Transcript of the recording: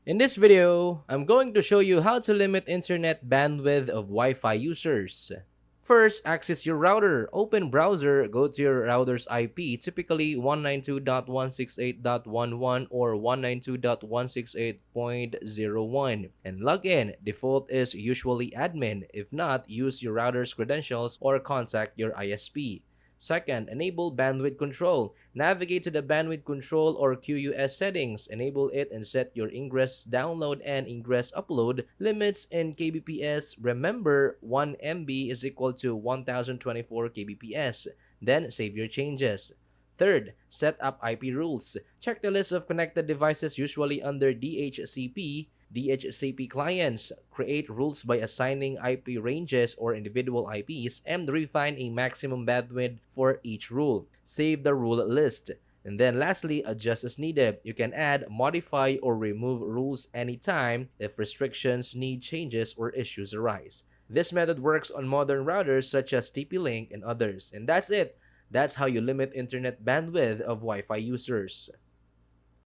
In this video, I'm going to show you how to limit internet bandwidth of Wi-Fi users. First, access your router. Open browser, go to your router's IP, typically 192.168.11 or 192.168.01, and log in. Default is usually admin. If not, use your router's credentials or contact your ISP. Second, enable bandwidth control. Navigate to the bandwidth control or QoS settings. Enable it and set your ingress download and ingress upload limits in kbps. Remember, 1 MB is equal to 1024 kbps. Then save your changes. Third, set up IP rules. Check the list of connected devices, usually under DHCP clients. Create rules by assigning IP ranges or individual IPs and refine a maximum bandwidth for each rule. Save the rule list. And then lastly, adjust as needed. You can add, modify, or remove rules anytime if restrictions, need changes, or issues arise. This method works on modern routers such as TP-Link and others. And that's it. That's how you limit internet bandwidth of Wi-Fi users.